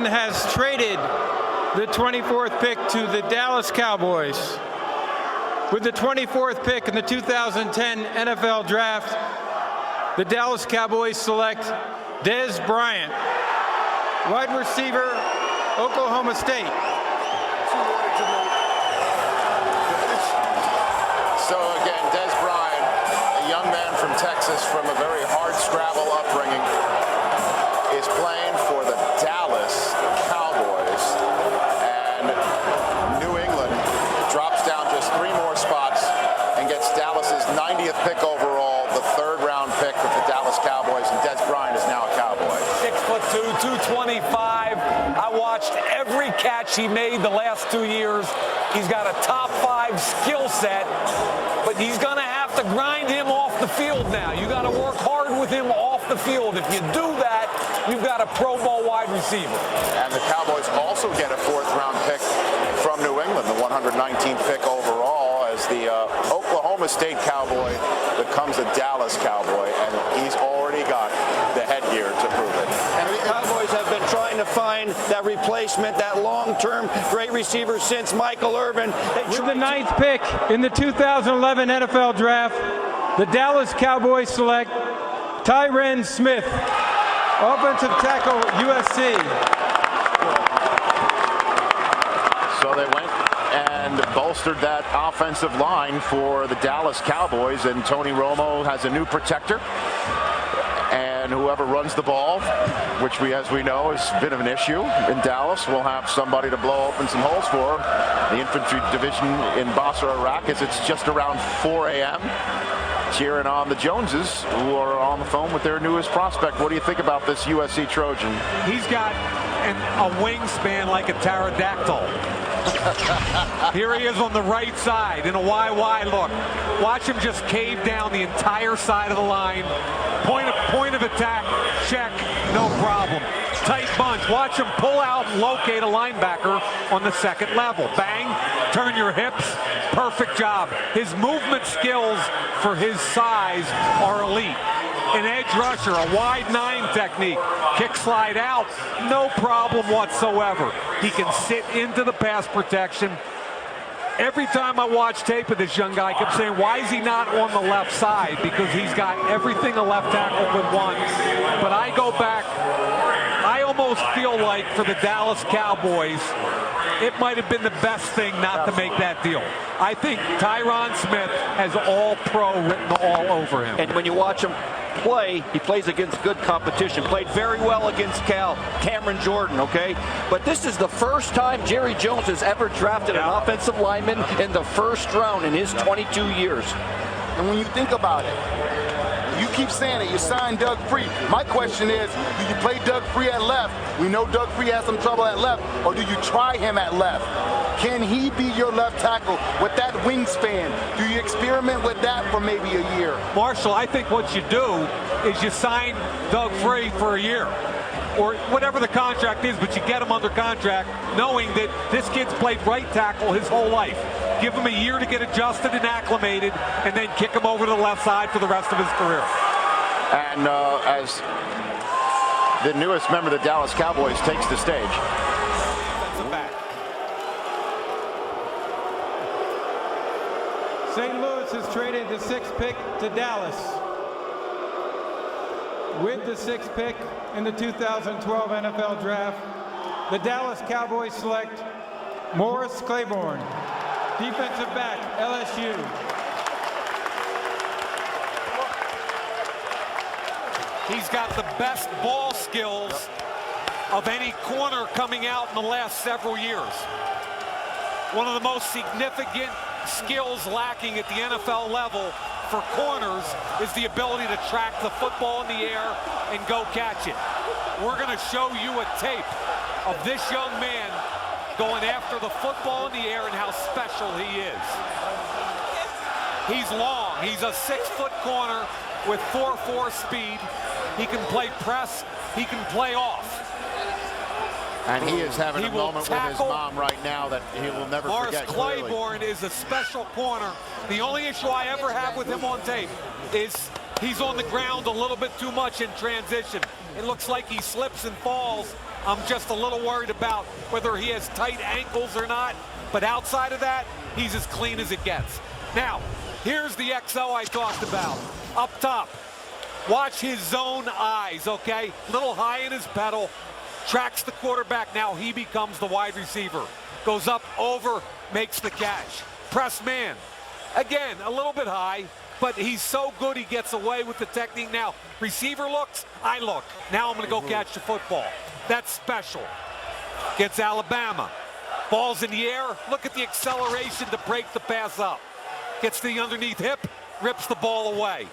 England has traded the 24th pick to the Dallas Cowboys. With the 24th pick in the 2010 NFL Draft, the Dallas Cowboys select Dez Bryant, wide receiver, Oklahoma State. So again, Dez Bryant, a young man from Texas from a very hard-scrabble upbringing, is playing for the Dallas Cowboys. And New England drops down just 3 more spots and gets Dallas's 90th pick overall, the 3rd-round pick of the Dallas Cowboys, and Dez Bryant is now a Cowboy. 6'2", 225. I watched every catch he made the last 2 years. He's got a top 5 skill set, but he's going to have to grind him off the field now. You got to work hard with him off the field. If you do that, you've got a Pro Bowl wide receiver. And the Cowboys also get a 4th-round pick from New England, the 119th pick overall, as the Oklahoma State Cowboy becomes a Dallas Cowboy, and he's already got the headgear to prove it. And the Cowboys have been trying to find that replacement, that long-term great receiver since Michael Irvin. With the 9th pick in the 2011 NFL Draft, the Dallas Cowboys select Tyron Smith, offensive tackle, USC. So they went and bolstered that offensive line for the Dallas Cowboys, and Tony Romo has a new protector. And whoever runs the ball, which as we know, has been an issue in Dallas, will have somebody to blow open some holes for. The infantry division in Basra, Iraq, as it's just around 4 a.m. cheering on the Joneses, who are on the phone with their newest prospect. What do you think about this USC Trojan? He's got a wingspan like a pterodactyl. Here he is on the right side in a YY look. Watch him just cave down the entire side of the line. Point of attack, check, no problem. Tight bunch. Watch him pull out and locate a linebacker on the 2nd level. Bang, turn your hips. Perfect job. His movement skills for his size are elite. An edge rusher, a wide 9 technique. Kick slide out, no problem whatsoever. He can sit into the pass protection. Every time I watch tape of this young guy, I kept saying, why is he not on the left side? Because he's got everything a left tackle could want. But I go back, I almost feel like for the Dallas Cowboys, it might have been the best thing not to make that deal. I think Tyron Smith has all pro written all over him. And when you watch him play, he plays against good competition. Played very well against Cameron Jordan, okay? But this is the first time Jerry Jones has ever drafted an offensive lineman in the 1st round in his 22 years. And when you think about it, you keep saying it, you signed Doug Free. My question is, do you play Doug Free at left? We know Doug Free has some trouble at left. Or do you try him at left? Can he be your left tackle with that wingspan? Do you experiment with that for maybe a year? Marshall, I think what you do is you sign Doug Free for a year, or whatever the contract is, but you get him under contract knowing that this kid's played right tackle his whole life. Give him a year to get adjusted and acclimated, and then kick him over to the left side for the rest of his career. And as the newest member of the Dallas Cowboys takes the stage. St. Louis has traded the 6th pick to Dallas. With the 6th pick in the 2012 NFL Draft, the Dallas Cowboys select Morris Claiborne, defensive back, LSU. He's got the best ball skills of any corner coming out in the last several years. One of the most significant skills lacking at the NFL level for corners is the ability to track the football in the air and go catch it. We're going to show you a tape of this young man going after the football in the air and how special he is. He's long. He's a 6-foot corner with 4.4 speed. He can play press. He can play off. And he is having a moment with his mom right now that he will never forget. Morris Claiborne is a special corner. The only issue I ever have with him on tape is He's on the ground a little bit too much in transition. It looks like he slips and falls. I'm just a little worried about whether he has tight ankles or not. But outside of that, he's as clean as it gets. Now, here's the XO I talked about. Up top, watch his zone eyes, okay? Little high in his pedal, tracks the quarterback. Now he becomes the wide receiver. Goes up, over, makes the catch. Press man. Again, a little bit high, but he's so good he gets away with the technique. Now, receiver looks, I look. Now I'm going to go catch the football. That's special. Gets Alabama. Ball's in the air. Look at the acceleration to break the pass up. Gets the underneath hip, rips the ball away.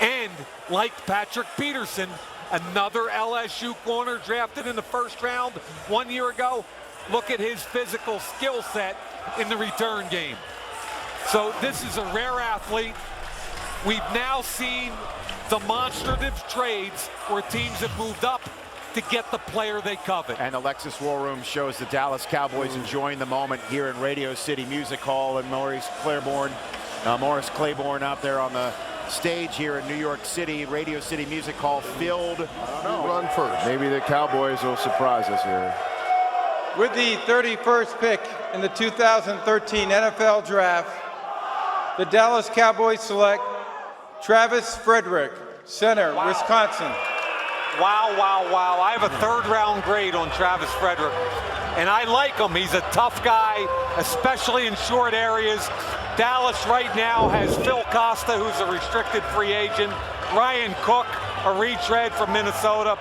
And like Patrick Peterson, another LSU corner drafted in the first round 1 year ago, look at his physical skill set in the return game. So this is a rare athlete. We've now seen demonstrative trades where teams have moved up to get the player they covet. And the Lexus War Room shows the Dallas Cowboys enjoying the moment here in Radio City Music Hall, and Morris Claiborne out there on the stage here in New York City. Radio City Music Hall filled. Run first. Maybe the Cowboys will surprise us here. With the 31st pick in the 2013 NFL Draft, the Dallas Cowboys select Travis Frederick, center, Wisconsin. Wow, wow, wow. I have a third-round grade on Travis Frederick, and I like him. He's a tough guy, especially in short areas. Dallas right now has Phil Costa, who's a restricted free agent, Ryan Cook, a retread from Minnesota.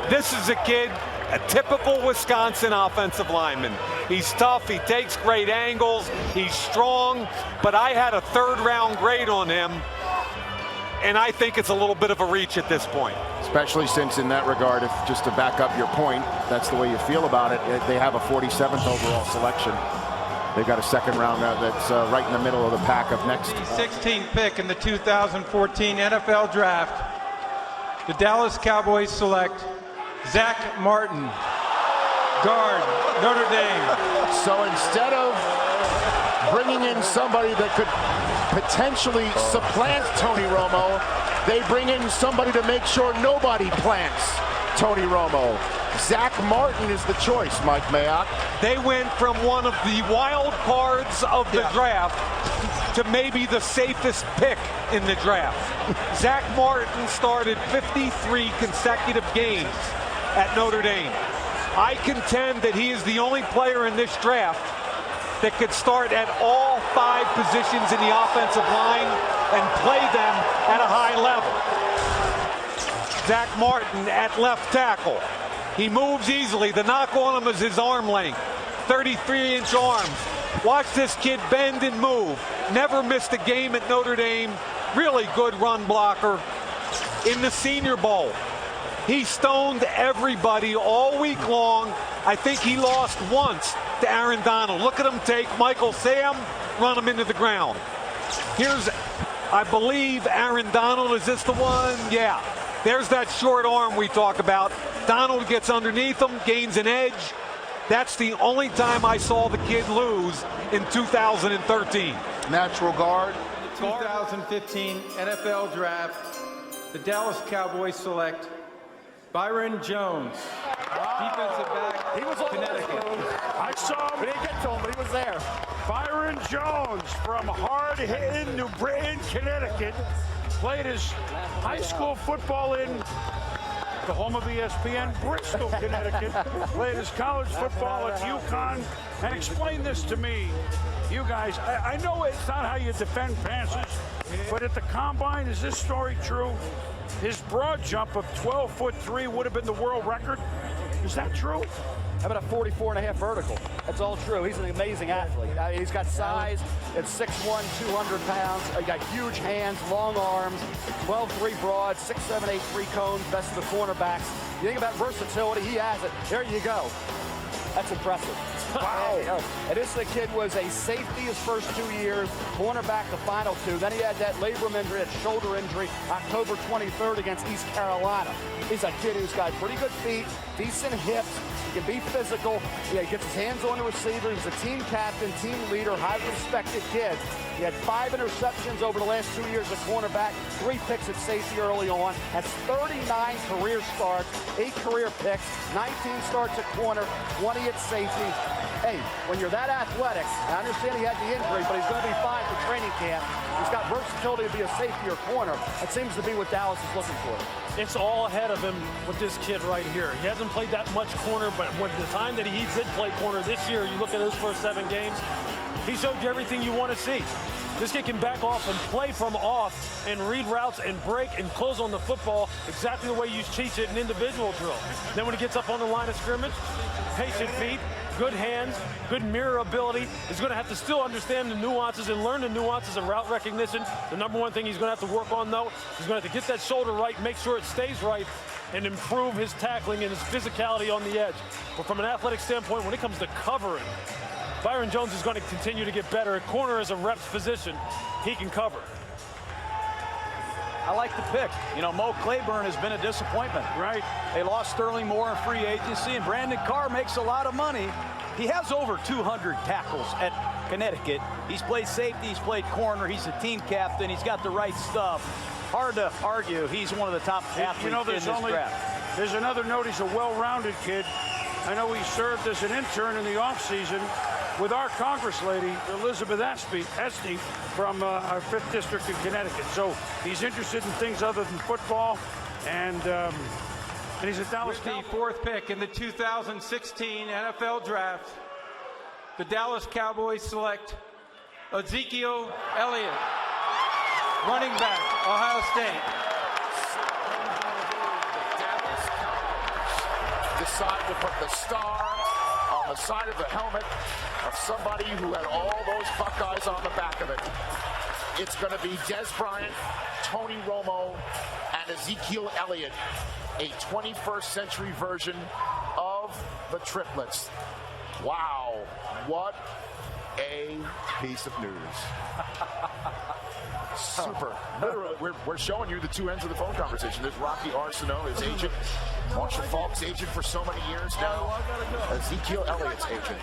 This is a kid, a typical Wisconsin offensive lineman. He's tough, he takes great angles, he's strong, but I had a third-round grade on him, and I think it's a little bit of a reach at this point. Especially since in that regard, if just to back up your point, that's the way you feel about it, they have a 47th overall selection. They've got a second round that's right in the middle of the pack of next. The 16th pick in the 2014 NFL Draft, the Dallas Cowboys select Zach Martin, guard, Notre Dame. So instead of bringing in somebody that could potentially supplant Tony Romo, they bring in somebody to make sure nobody plants Tony Romo. Zach Martin is the choice, Mike Mayock. They went from one of the wild cards of the draft to maybe the safest pick in the draft. Zach Martin started 53 consecutive games at Notre Dame. I contend that he is the only player in this draft that could start at all 5 positions in the offensive line and play them at a high level. Zach Martin at left tackle. He moves easily. The knock on him is his arm length. 33-inch arms. Watch this kid bend and move. Never missed a game at Notre Dame. Really good run blocker. In the Senior Bowl, he stoned everybody all week long. I think he lost once to Aaron Donald. Look at him take Michael Sam, run him into the ground. Here's, I believe, Aaron Donald. Is this the one? Yeah. There's that short arm we talk about. Donald gets underneath him, gains an edge. That's the only time I saw the kid lose in 2013. Natural guard. The 2015 NFL Draft, the Dallas Cowboys select Byron Jones, defensive back, He was on Connecticut. I saw him. We didn't get to him, but he was there. Byron Jones from hard-hitting New Britain, Connecticut. Played his high school football in the home of ESPN, Bristol, Connecticut. Played his college football at UConn. And explain this to me, you guys. I know it's not how you defend passes, but at the combine, is this story true? His broad jump of 12'3" would have been the world record. Is that true? How about a 44.5 vertical? That's all true. He's an amazing athlete. He's got size at 6'1", 200 pounds. He got huge hands, long arms, 12'3" broad, 6'7", 8'3" cones, best of the cornerbacks. You think about versatility, he has it. There you go. That's impressive. Wow. And this kid was a safety his first 2 years, cornerback the final 2. Then he had that labrum injury, that shoulder injury, October 23rd against East Carolina. He's a kid who's got pretty good feet, decent hips. He can be physical. He gets his hands on the receiver. He's a team captain, team leader, highly respected kid. He had 5 interceptions over the last 2 years at cornerback, 3 picks at safety early on. Has 39 career starts, 8 career picks, 19 starts at corner, 20 at safety. Hey, when you're that athletic, I understand he had the injury, but he's going to be fine for training camp. He's got versatility to be a safety or corner. That seems to be what Dallas is looking for. It's all ahead of him with this kid right here. He hasn't played that much corner, but when the time that he did play corner this year, you look at his first 7 games, he showed you everything you want to see. This kid can back off and play from off and read routes and break and close on the football exactly the way you teach it in individual drill. Then when he gets up on the line of scrimmage, patient feet, good hands, good mirror ability. He's going to have to still understand the nuances and learn the nuances of route recognition. The number one thing he's going to have to work on, though, he's going to have to get that shoulder right, make sure it stays right, and improve his tackling and his physicality on the edge. But from an athletic standpoint, when it comes to covering, Byron Jones is going to continue to get better. At corner is a rep's position. He can cover. I like the pick. You know, Mo Claiborne has been a disappointment. Right. They lost Sterling Moore in free agency, and Brandon Carr makes a lot of money. He has over 200 tackles at Connecticut. He's played safety, he's played corner, he's a team captain, he's got the right stuff. Hard to argue he's one of the top athletes in this draft. There's another note. He's a well-rounded kid. I know he served as an intern in the offseason with our Congress lady, Elizabeth Espy from our 5th District in Connecticut. So he's interested in things other than football, and he's a Dallas With the Cowboy. 4th pick in the 2016 NFL Draft, the Dallas Cowboys select Ezekiel Elliott, running back, Ohio State. Decide to put the star on the side of the helmet of somebody who had all those Buckeyes on the back of it. It's going to be Des Bryant, Tony Romo, and Ezekiel Elliott, a 21st century version of the triplets. Wow, what a piece of news. Super. Literally, we're showing you the 2 ends of the phone conversation. There's Rocky Arsenault, his agent. Marshall Falk's agent for so many years now. Ezekiel Elliott's agent.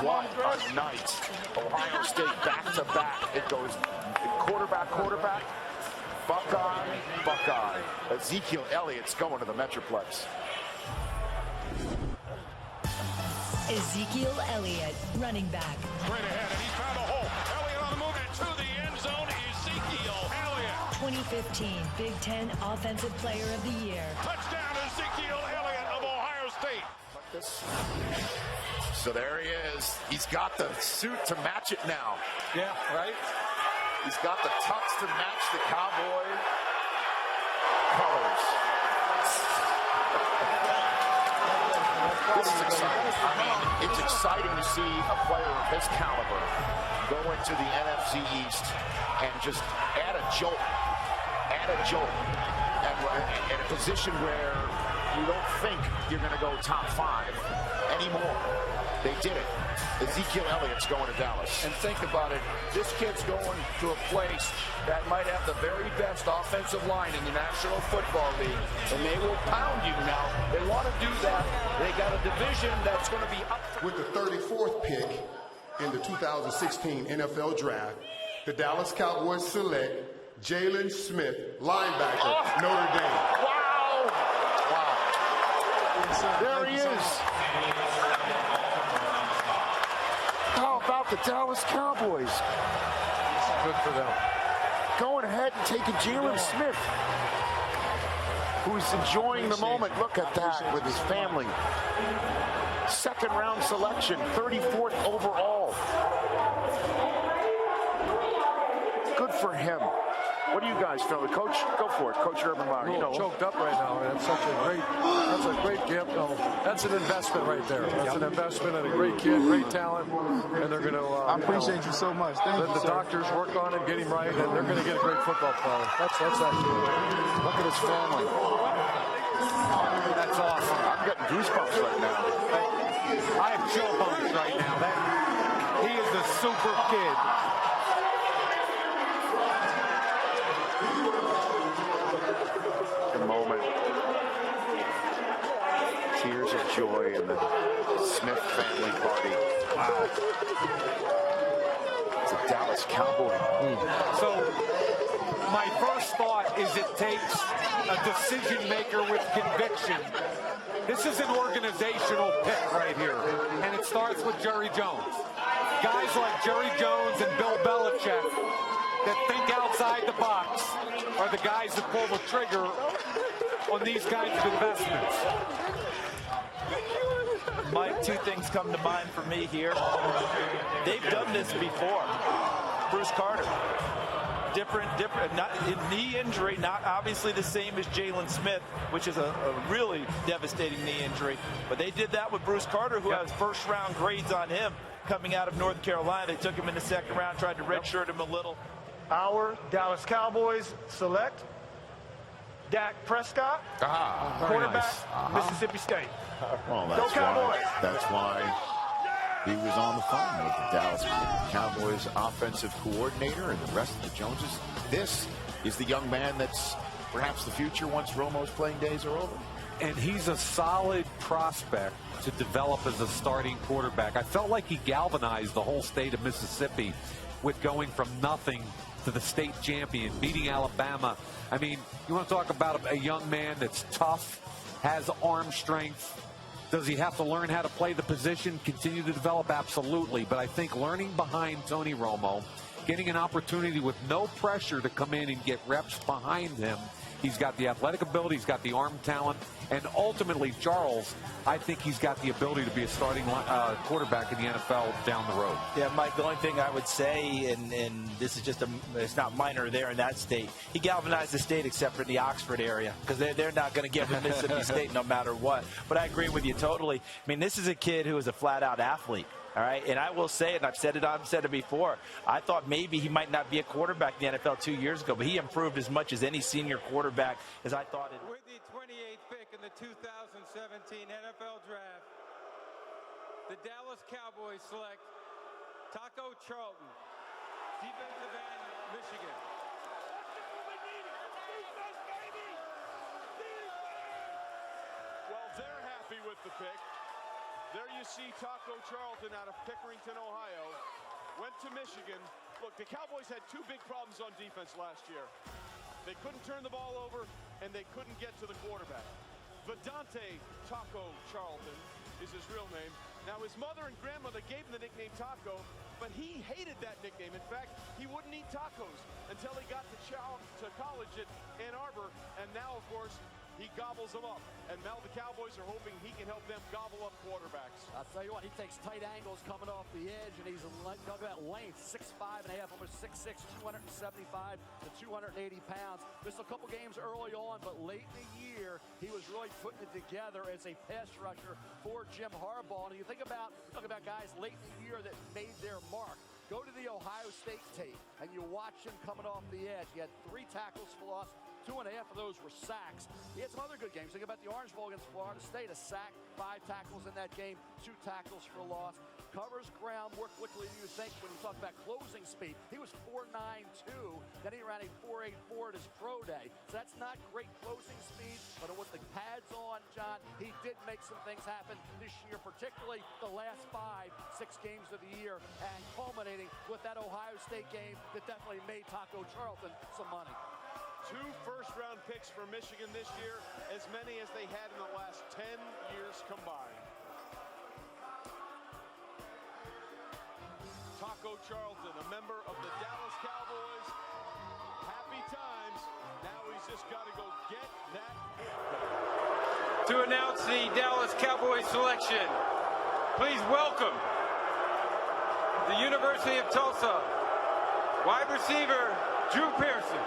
What a night. Ohio State back-to-back. It goes quarterback, Buckeye. Ezekiel Elliott's going to the Metroplex. Ezekiel Elliott, running back. Straight ahead, and he found a hole. Elliott on the move into the end zone. Ezekiel Elliott. 2015 Big Ten Offensive Player of the Year. Touchdown, Ezekiel Elliott of Ohio State. So there he is. He's got the suit to match it now. Yeah, right? He's got the tux to match the Cowboy colors. This is exciting. I mean, it's exciting to see a player of his caliber go into the NFC East and just add a jolt, and in a position where you don't think you're going to go top 5 anymore. They did it. Ezekiel Elliott's going to Dallas. And think about it, this kid's going to a place that might have the very best offensive line in the National Football League, and they will pound you now. They want to do that. They got a division that's going to be up. With the 34th pick in the 2016 NFL Draft, the Dallas Cowboys select Jalen Smith, linebacker, Notre Dame. Wow! There he is. How about the Dallas Cowboys? Good for them. Going ahead and taking Jalen Smith, who's enjoying the moment. Look at that with his family. 2nd round selection, 34th overall. Good for him. What do you guys feel? Coach, go for it. Coach Urban Meyer. You know, choked up right now. That's a great gift. That's an investment right there. That's an investment in a great kid, great talent, and they're going to. I appreciate you so much. Thank you, let the doctors work on him, get him right, and they're going to get a great football player. That's that kid. Look at his family. That's awesome. getting goosebumps right now. I have chill bumps right now. He is a super kid. The moment. Tears of joy in the Smith family party. Wow. It's a Dallas Cowboy. So my first thought is it takes a decision maker with conviction. This is an organizational pick right here, and it starts with Jerry Jones. Guys like Jerry Jones and Bill Belichick that think outside the box are the guys that pull the trigger on these kinds of investments. Mike, two things come to mind for me here. They've done this before. Bruce Carter. Different, not knee injury, not obviously the same as Jalen Smith, which is a really devastating knee injury. But they did that with Bruce Carter, who has first-round grades on him coming out of North Carolina. They took him in the second round, tried to redshirt him a little. Our Dallas Cowboys select Dak Prescott, quarterback, Mississippi State. Well, Go Cowboys! That's why he was on the phone with the Dallas Cowboys offensive coordinator and the rest of the Joneses. This is the young man that's perhaps the future once Romo's playing days are over. And he's a solid prospect to develop as a starting quarterback. I felt like he galvanized the whole state of Mississippi with going from nothing to the state champion, beating Alabama. I mean, you want to talk about a young man that's tough, has arm strength. Does he have to learn how to play the position, continue to develop? Absolutely. But I think learning behind Tony Romo, getting an opportunity with no pressure to come in and get reps behind him, he's got the athletic ability, he's got the arm talent, and ultimately, Charles, I think he's got the ability to be a starting quarterback in the NFL down the road. Yeah, Mike, the only thing I would say, and this is just it's not minor there in that state, he galvanized the state except for the Oxford area, because they're not going to get with Mississippi State no matter what. But I agree with you totally. I mean, this is a kid who is a flat-out athlete. All right, and I will say, and I've said it before, I thought maybe he might not be a quarterback in the NFL 2 years ago, but he improved as much as any senior quarterback as I thought. With the 28th pick in the 2017 NFL Draft, the Dallas Cowboys select Taco Charlton, defensive end, Michigan. Well, they're happy with the pick. There you see Taco Charlton out of Pickerington, Ohio. Went to Michigan. Look, the Cowboys had two big problems on defense last year. They couldn't turn the ball over, and they couldn't get to the quarterback. Vidante Taco Charlton is his real name. Now, his mother and grandmother gave him the nickname Taco, but he hated that nickname. In fact, he wouldn't eat tacos until he got to college at Ann Arbor, and now, of course, he gobbles them up. And now the Cowboys are hoping he can help them gobble up quarterbacks. I'll tell you what, he takes tight angles coming off the edge, and he's talking about length, 6'5.5", almost 6'6", 275 to 280 pounds. Missed a couple games early on, but late in the year, he was really putting it together as a pass rusher for Jim Harbaugh. And you think about, talk about guys late in the year that made their mark. Go to the Ohio State tape, and you watch him coming off the edge. He had 3 tackles for loss. 2.5 of those were sacks. He had some other good games. Think about the Orange Bowl against Florida State. A sack, 5 tackles in that game, 2 tackles for loss. Covers ground more quickly than you think when you talk about closing speed. He was 4.92. Then he ran a 4.84 at his pro day. So that's not great closing speed, but with the pads on, John, he did make some things happen this year, particularly the last 5-6 games of the year, and culminating with that Ohio State game that definitely made Taco Charlton some money. 2 first-round picks for Michigan this year, as many as they had in the last 10 years combined. Taco Charlton, a member of the Dallas Cowboys. Happy times. Now he's just got to go get that. To announce the Dallas Cowboys selection, please welcome the University of Tulsa wide receiver Drew Pearson.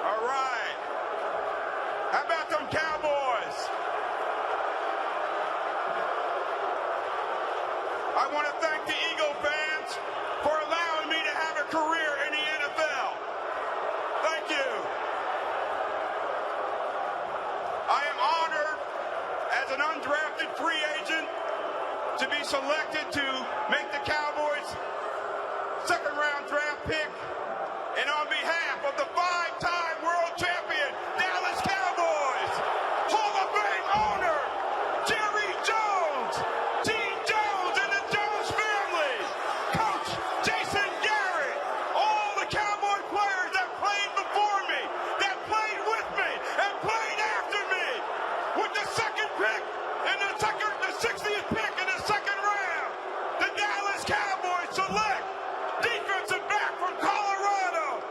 All right. How about them Cowboys? I want to thank the Eagle fans for allowing me to have a career in the NFL. Thank you. selected to make the Cowboys second-round draft pick, and on behalf of the five-time world champion Dallas Cowboys, Hall of Fame owner Jerry Jones, Gene Jones and the Jones family, Coach Jason Garrett, all the Cowboy players that played before me, that played with me, and played after me, with the second pick and the 60th pick in the second round, the Dallas Cowboys select defensive back from Colorado,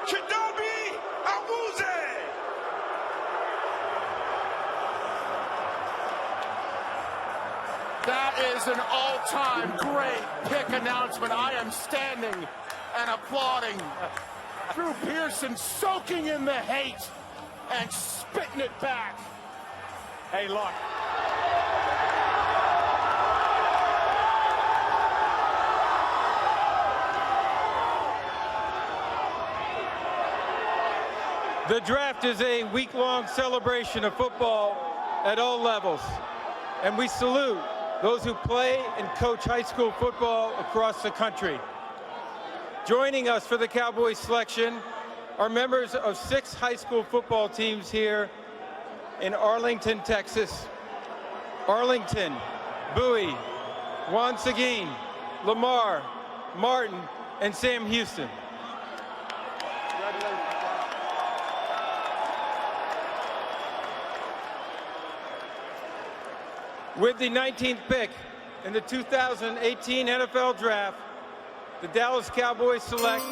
Chidobe Awuzie. That is an all-time great pick announcement. I am standing and applauding. Drew Pearson soaking in the hate and spitting it back. Hey, look. The draft is a week-long celebration of football at all levels, and we salute those who play and coach high school football across the country. Joining us for the Cowboys selection are members of 6 high school football teams here in Arlington, Texas. Arlington, Bowie, Juan Seguin, Lamar, Martin, and Sam Houston. With the 19th pick in the 2018 NFL Draft, the Dallas Cowboys select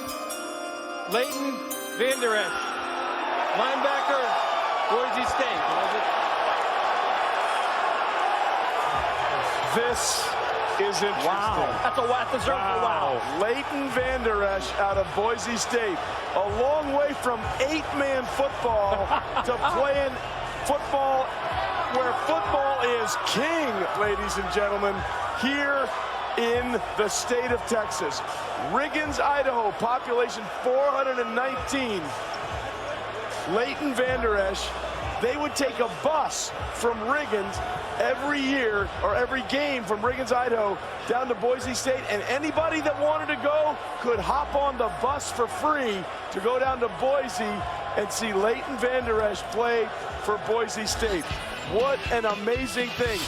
Leighton Vander Esch, linebacker, Boise State. This is interesting. Wow. That's a deserved wow. Leighton Vander Esch out of Boise State. A long way from 8-man football to playing football where football is king, ladies and gentlemen, here in the state of Texas. Riggins, Idaho, population 419. Leighton Vander Esch, they would take a bus from Riggins every year, or every game from Riggins, Idaho, down to Boise State, and anybody that wanted to go could hop on the bus for free to go down to Boise and see Leighton Vander Esch play for Boise State. What an amazing thing.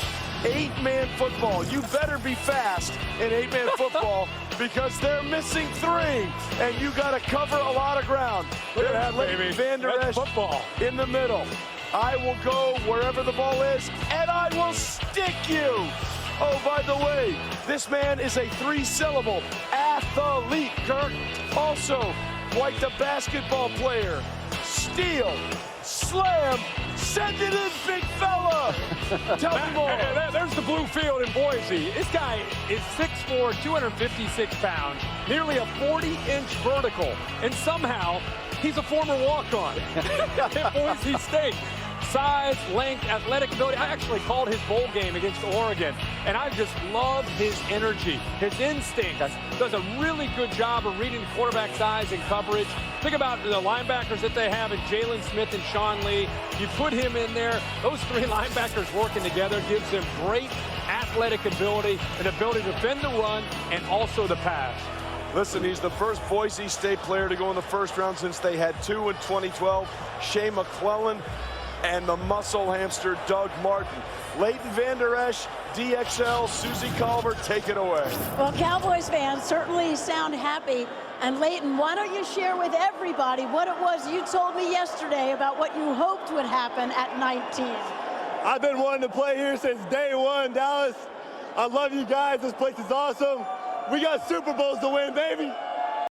8-man football. You better be fast in 8-man football because they're missing 3, and you got to cover a lot of ground. Look at that, baby. Vander Esch football in the middle. I will go wherever the ball is, and I will stick you. Oh, by the way, this man is a 3-syllable athlete, Kirk. Also, quite the basketball player. Steal, slam, send it in, big fella. Tell me more. There's the blue field in Boise. This guy is 6'4", 256 pounds, nearly a 40-inch vertical, and somehow he's a former walk-on at Boise State. Size, length, athletic ability. I actually called his bowl game against Oregon, and I just love his energy, his instinct. Does a really good job of reading quarterback size and coverage. Think about the linebackers that they have in Jalen Smith and Sean Lee. You put him in there, those 3 linebackers working together gives them great athletic ability, an ability to defend the run and also the pass. Listen, he's the first Boise State player to go in the first round since they had 2 in 2012. Shea McClellan and the muscle hamster Doug Martin. Leighton Vander Esch, DXL, Susie Culver, take it away. Well, Cowboys fans certainly sound happy. And Leighton, why don't you share with everybody what it was you told me yesterday about what you hoped would happen at 19? I've been wanting to play here since day one, Dallas. I love you guys. This place is awesome. We got Super Bowls to win, baby.